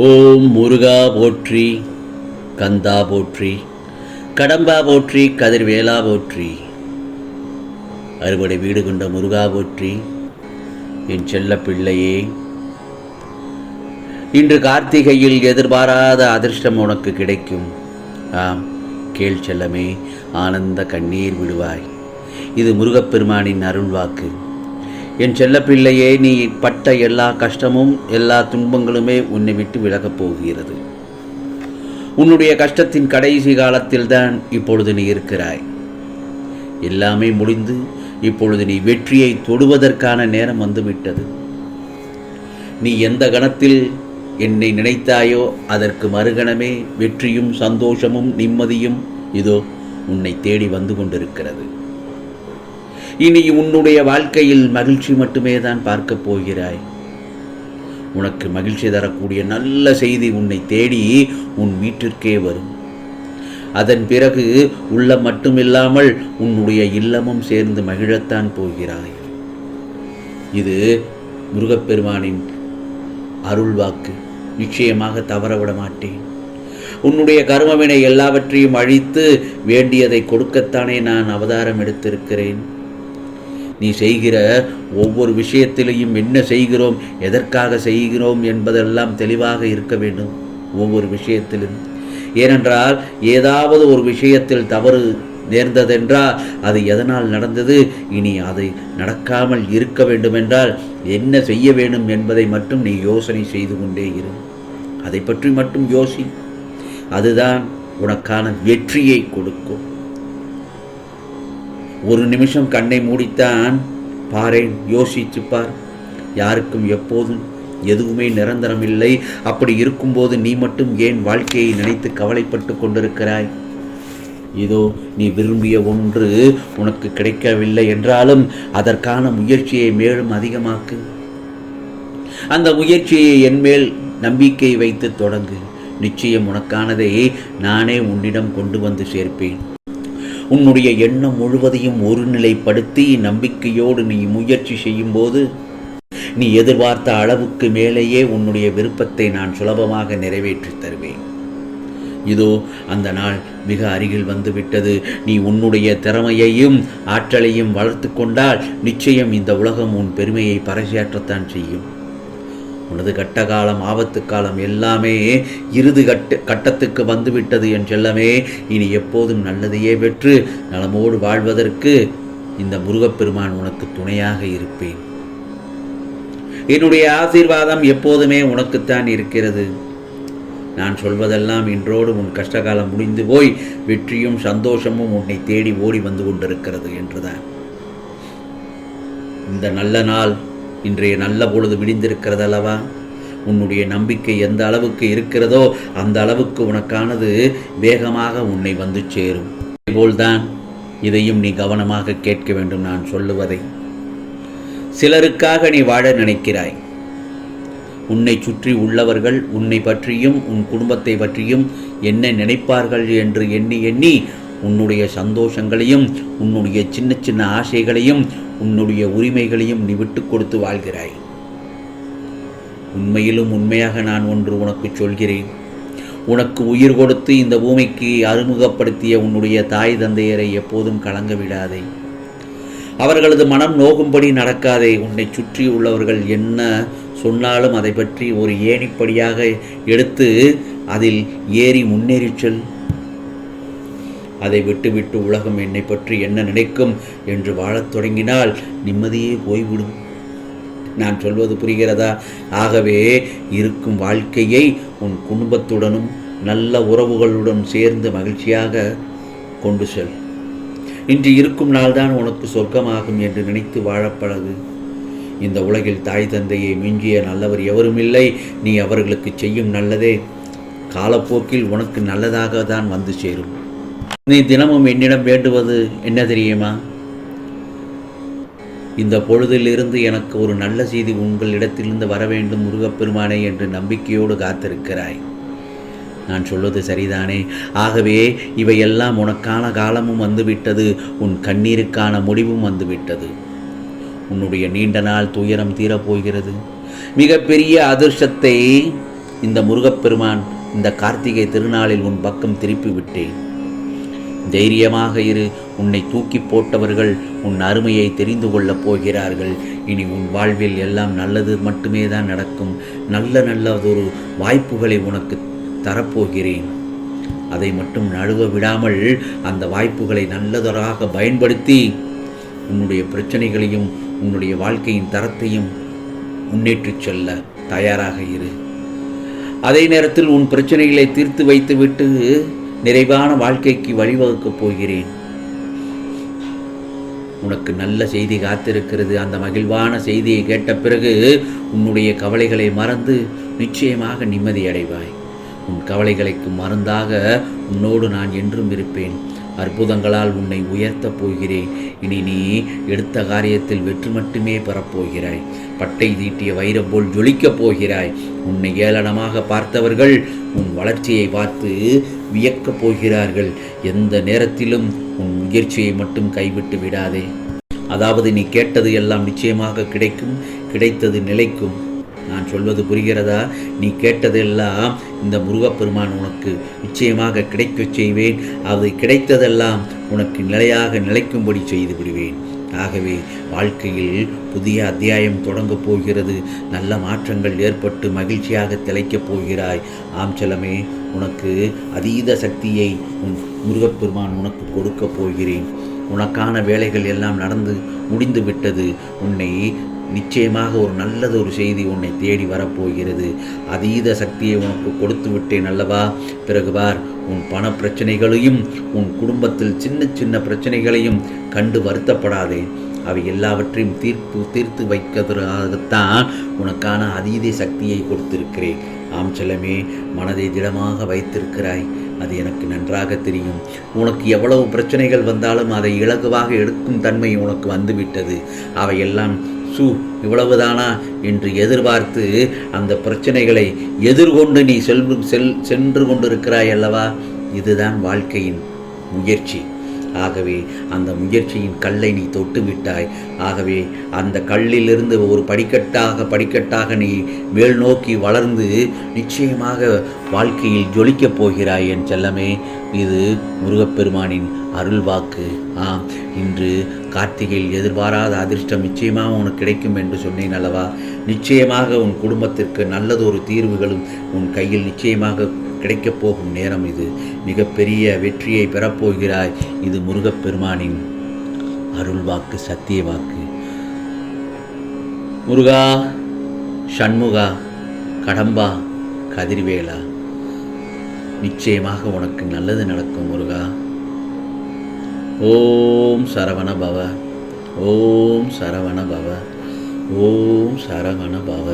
ஓம் முருகா போற்றி, கந்தா போற்றி, கடம்பா போற்றி, கதிர்வேலா போற்றி, அறுபடை வீடு கொண்ட முருகா போற்றி. என் செல்ல பிள்ளையே, இன்று கார்த்திகையில் எதிர்பாராத அதிர்ஷ்டம் உனக்கு கிடைக்கும். ஆம், கேள் செல்லமே, ஆனந்த கண்ணீர் விடுவாய். இது முருகப்பெருமானின் அருள்வாக்கு. என் செல்லப்பிள்ளையே, நீ பட்ட எல்லா கஷ்டமும் எல்லா துன்பங்களுமே உன்னை விட்டு விலகப் போகிறது. உன்னுடைய கஷ்டத்தின் கடைசி காலத்தில்தான் இப்பொழுது நீ இருக்கிறாய். எல்லாமே முடிந்து இப்பொழுது நீ வெற்றியை தொடுவதற்கான நேரம் வந்துவிட்டது. நீ எந்த கணத்தில் என்னை நினைத்தாயோ அதற்கு மறுகணமே வெற்றியும் சந்தோஷமும் நிம்மதியும் இதோ உன்னை தேடி வந்து கொண்டிருக்கிறது. இனி உன்னுடைய வாழ்க்கையில் மகிழ்ச்சி மட்டுமே தான் பார்க்கப் போகிறாய். உனக்கு மகிழ்ச்சி தரக்கூடிய நல்ல செய்தி உன்னை தேடி உன் வீட்டிற்கே வரும். அதன் பிறகு உள்ளம் மட்டுமில்லாமல் உன்னுடைய இல்லமும் சேர்ந்து மகிழத்தான் போகிறாய். இது முருகப்பெருமானின் அருள்வாக்கு. நிச்சயமாக தவறவிட மாட்டேன். உன்னுடைய கர்மவினை எல்லாவற்றையும் அழித்து வேண்டியதை கொடுக்கத்தானே நான் அவதாரம் எடுத்திருக்கிறேன். நீ செய்கிற ஒவ்வொரு விஷயத்திலையும் என்ன செய்கிறோம், எதற்காக செய்கிறோம் என்பதெல்லாம் தெளிவாக இருக்க வேண்டும். ஒவ்வொரு விஷயத்திலும், ஏனென்றால் ஏதாவது ஒரு விஷயத்தில் தவறு நேர்ந்ததென்றால் அது எதனால் நடந்தது, இனி அது நடக்காமல் இருக்க வேண்டுமென்றால் என்ன செய்ய வேண்டும் என்பதை மட்டும் நீ யோசனை செய்து கொண்டே இரு. அதை பற்றி மட்டும் யோசி. அதுதான் உனக்கான வெற்றியை கொடுக்கும். ஒரு நிமிஷம் கண்ணை மூடித்தான் பாரேன், யோசிச்சுப்பார். யாருக்கும் எப்போதும் எதுவுமே நிரந்தரம் இல்லை. அப்படி இருக்கும்போது நீ மட்டும் ஏன் வாழ்க்கையை நினைத்து கவலைப்பட்டு கொண்டிருக்கிறாய்? இதோ நீ விரும்பிய ஒன்று உனக்கு கிடைக்கவில்லை என்றாலும் அதற்கான முயற்சியை மேலும் அதிகமாக்கு. அந்த முயற்சியை என்மேல் நம்பிக்கை வைத்து தொடங்கு. நிச்சயம் உனக்கானதை நானே உன்னிடம் கொண்டு வந்து சேர்ப்பேன். உன்னுடைய எண்ணம் முழுவதையும் ஒருநிலைப்படுத்தி நம்பிக்கையோடு நீ முயற்சி செய்யும்போது நீ எதிர்பார்த்த அளவுக்கு மேலேயே உன்னுடைய விருப்பத்தை நான் சுலபமாக நிறைவேற்றி தருவேன். இதோ அந்த நாள் மிக அருகில் வந்துவிட்டது. நீ உன்னுடைய திறமையையும் ஆற்றலையும் வளர்த்து கொண்டால் நிச்சயம் இந்த உலகம் உன் பெருமையை பறைசாற்றத்தான் செய்யும். உனது கட்டகாலம் ஆபத்து காலம் எல்லாமே இறுதி கட்டத்துக்கு வந்துவிட்டது என் செல்லமே. இனி எப்போதும் நல்லதையே பெற்று நலமோடு வாழ்வதற்கு இந்த முருகப்பெருமான் உனக்கு துணையாக இருப்பேன். என்னுடைய ஆசீர்வாதம் எப்போதுமே உனக்குத்தான் இருக்கிறது. நான் சொல்வதெல்லாம் இன்றோடு உன் கஷ்டகாலம் முடிந்து போய் வெற்றியும் சந்தோஷமும் உன்னை தேடி ஓடி வந்து கொண்டிருக்கிறது என்றுதான். இந்த நல்ல நாள், இன்றைய நல்ல பொழுது விடிந்திருக்கிறது அல்லவா? உன்னுடைய நம்பிக்கை எந்த அளவுக்கு இருக்கிறதோ அந்த அளவுக்கு உனக்கானது வேகமாக உன்னை வந்து சேரும். இதேபோல்தான் இதையும் நீ கவனமாக கேட்க வேண்டும் நான் சொல்லுவதை. சிலருக்காக நீ வாழ நினைக்கிறாய். உன்னை சுற்றி உள்ளவர்கள் உன்னை பற்றியும் உன் குடும்பத்தை பற்றியும் என்ன நினைப்பார்கள் என்று எண்ணி எண்ணி உன்னுடைய சந்தோஷங்களையும் உன்னுடைய சின்ன சின்ன ஆசைகளையும் உன்னுடைய உரிமைகளையும் நீ விட்டு கொடுத்து வாழ்கிறாய். உண்மையிலும் உண்மையாக நான் ஒன்று உனக்கு சொல்கிறேன். உனக்கு உயிர் கொடுத்து இந்த பூமிக்கு அறிமுகப்படுத்திய உன்னுடைய தாய் தந்தையரை எப்போதும் கலங்க விடாதே. அவர்களது மனம் நோகும்படி நடக்காதே. உன்னை சுற்றி உள்ளவர்கள் என்ன சொன்னாலும் அதை பற்றி ஒரு ஏணிப்படியாக எடுத்து அதில் ஏறி முன்னேறிச் செல். அதை விட்டுவிட்டு உலகம் என்னை பற்றி என்ன நினைக்கும் என்று வாழத் தொடங்கினால் நிம்மதியே போய்விடும். நான் சொல்வது புரிகிறதா? ஆகவே இருக்கும் வாழ்க்கையை உன் குடும்பத்துடனும் நல்ல உறவுகளுடன் சேர்ந்து மகிழ்ச்சியாக கொண்டு செல். இன்று இருக்கும் நாள்தான் உனக்கு சொர்க்கமாகும் என்று நினைத்து வாழப்பழகு. இந்த உலகில் தாய் தந்தையை மிஞ்சிய நல்லவர் எவரும் இல்லை. நீ அவர்களுக்கு செய்யும் நல்லதே காலப்போக்கில் உனக்கு நல்லதாக தான் வந்து சேரும். நீ தினமும் என்னிடம் வேண்டுவது என்ன தெரியுமா? இந்த பொழுதிலிருந்து எனக்கு ஒரு நல்ல செய்தி உங்களிடத்திலிருந்து வர வேண்டும் முருகப்பெருமானே என்று நம்பிக்கையோடு காத்திருக்கிறாய். நான் சொல்வது சரிதானே? ஆகவே இவையெல்லாம் உனக்கான காலமும் வந்துவிட்டது. உன் கண்ணீருக்கான முடிவும் வந்துவிட்டது. உன்னுடைய நீண்ட நாள் துயரம் தீரப்போகிறது. மிகப்பெரிய அதிர்ஷ்டத்தை இந்த முருகப்பெருமான் இந்த கார்த்திகை திருநாளில் உன் பக்கம் திருப்பி விட்டேன். தைரியமாக இரு. உன்னை தூக்கி போட்டவர்கள் உன் அருமையை தெரிந்து கொள்ளப் போகிறார்கள். இனி உன் வாழ்வில் எல்லாம் நல்லது மட்டுமே தான் நடக்கும். நல்லதொரு வாய்ப்புகளை உனக்கு தரப்போகிறேன். அதை மட்டும் நழுவ விடாமல் அந்த வாய்ப்புகளை நல்லதொராக பயன்படுத்தி உன்னுடைய பிரச்சனைகளையும் உன்னுடைய வாழ்க்கையின் தரத்தையும் முன்னேற்றிச் செல்ல தயாராக இரு. அதே நேரத்தில் உன் பிரச்சனைகளை தீர்த்து வைத்துவிட்டு நிறைவான வாழ்க்கைக்கு வழிவகுக்கப் போகிறேன். உனக்கு நல்ல செய்தி காத்திருக்கிறது. அந்த மகிழ்வான செய்தியை கேட்ட பிறகு உன்னுடைய கவலைகளை மறந்து நிச்சயமாக நிம்மதி அடைவாய். உன் கவலைகளுக்கு மருந்தாக உன்னோடு நான் என்றும் இருப்பேன். அற்புதங்களால் உன்னை உயர்த்தப் போகிறேன். இனி நீ எடுத்த காரியத்தில் வெற்றி மட்டுமே பெறப்போகிறாய். பட்டை தீட்டிய வைரம் போல் ஜொலிக்கப் போகிறாய். உன்னை ஏளனமாக பார்த்தவர்கள் உன் வளர்ச்சியை பார்த்து வியக்கப் போகிறார்கள். எந்த நேரத்திலும் உன் முயற்சியை மட்டும் கைவிட்டு விடாதே. அதாவது நீ கேட்டது எல்லாம் நிச்சயமாக கிடைக்கும். கிடைத்தது நிலைக்கும். நான் சொல்வது புரிகிறதா? நீ கேட்டதெல்லாம் இந்த முருகப்பெருமான் உனக்கு நிச்சயமாக கிடைக்கச் செய்வேன். அது கிடைத்ததெல்லாம் உனக்கு நிலைக்கும்படி செய்து விடுவேன். ஆகவே வாழ்க்கையில் புதிய அத்தியாயம் தொடங்கப் போகிறது. நல்ல மாற்றங்கள் ஏற்பட்டு மகிழ்ச்சியாக திளைக்கப் போகிறாய். ஆம் செல்லமே, உனக்கு அதீத சக்தியை உன் முருகப்பெருமான் உனக்கு கொடுக்கப் போகிறேன். உனக்கான வேலைகள் எல்லாம் நடந்து முடிந்து விட்டது. உன்னை நிச்சயமாக ஒரு நல்லதொரு செய்தி உன்னை தேடி வரப்போகிறது. அதீத சக்தியை உனக்கு கொடுத்து விட்டேன் அல்லவா? பிறகு பார், உன் பண பிரச்சனைகளையும் உன் குடும்பத்தில் சின்ன பிரச்சனைகளையும் கண்டு வருத்தப்படாதே. அவை எல்லாவற்றையும் தீர்த்து வைக்கிறதுக்காகத்தான் உனக்கான அதீத சக்தியை கொடுத்திருக்கிறேன். ஆம் செல்லமே, மனதை திடமாக வைத்திருக்கிறாய். அது எனக்கு நன்றாக தெரியும். உனக்கு எவ்வளவு பிரச்சனைகள் வந்தாலும் அதை இலகுவாக எடுக்கும் தன்மை உனக்கு வந்துவிட்டது. அவையெல்லாம் இவ்வளவுதானா என்று எதிர்பார்த்து அந்த பிரச்சனைகளை எதிர்கொண்டு நீ சென்று கொண்டிருக்கிறாய் அல்லவா? இதுதான் வாழ்க்கையின் முயற்சி. ஆகவே அந்த முயற்சியின் கல்லை நீ தொட்டு விட்டாய். ஆகவே அந்த கல்லிலிருந்து ஒரு படிக்கட்டாக நீ மேல் நோக்கி வளர்ந்து நிச்சயமாக வாழ்க்கையில் ஜொலிக்கப் போகிறாய் என் செல்லமே. இது முருகப்பெருமானின் அருள் வாக்கு. ஆம், இன்று கார்த்திகையில் எதிர்பாராத அதிர்ஷ்டம் நிச்சயமாக உனக்கு கிடைக்கும் என்று சொன்னேன் அல்லவா? நிச்சயமாக உன் குடும்பத்திற்கு நல்லதொரு தீர்வுகளும் உன் கையில் நிச்சயமாக கிடைக்கப் போகும் நேரம் இது. மிகப்பெரிய வெற்றியை பெறப்போகிறாய். இது முருகப்பெருமானின் அருள் வாக்கு, சத்திய வாக்கு. முருகா, சண்முகா, கடம்பா, கதிர்வேலா, நிச்சயமாக உனக்கு நல்லது நடக்கும் முருகா. ஓம் சரவண பவ, ஓம் சரவண பவ, ஓம் சரவண பவ.